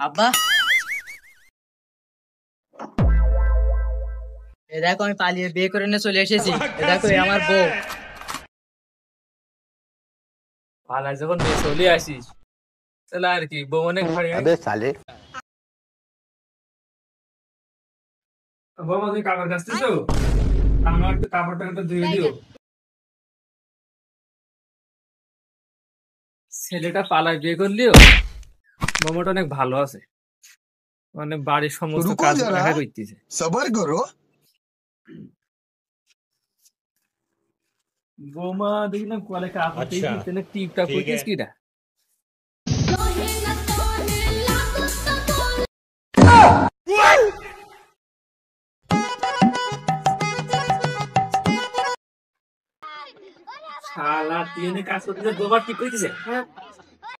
আব্বা, এ দেখো আমি পালিয়ে বিয়ে করে নিয়ে চলে এসেছি। এ দেখো এ আমার বউ। পালা যখন নিয়ে চলে আসিস তাহলে আর কি, বউ অনেক ভারী হয়। अबे साले। বৌমা তুমি কাপড় কাচতেছো? আমার একটু কাপড়টা একটু ধুয়ে দিও। ছেলেটা পালায় বিয়ে করলিও বৌমাটা অনেক ভালো আছে, মানে বাড়ির সমস্ত रुको কাজ जरा, একা করতেছে। सबर करो। বৌমা দেখি না কলে কাপড় अच्छा টিপটা ठीक করতিস है। কিটা? শালা তুই এনে কাজ করতেছে, বৌমা টিপ করতেছে।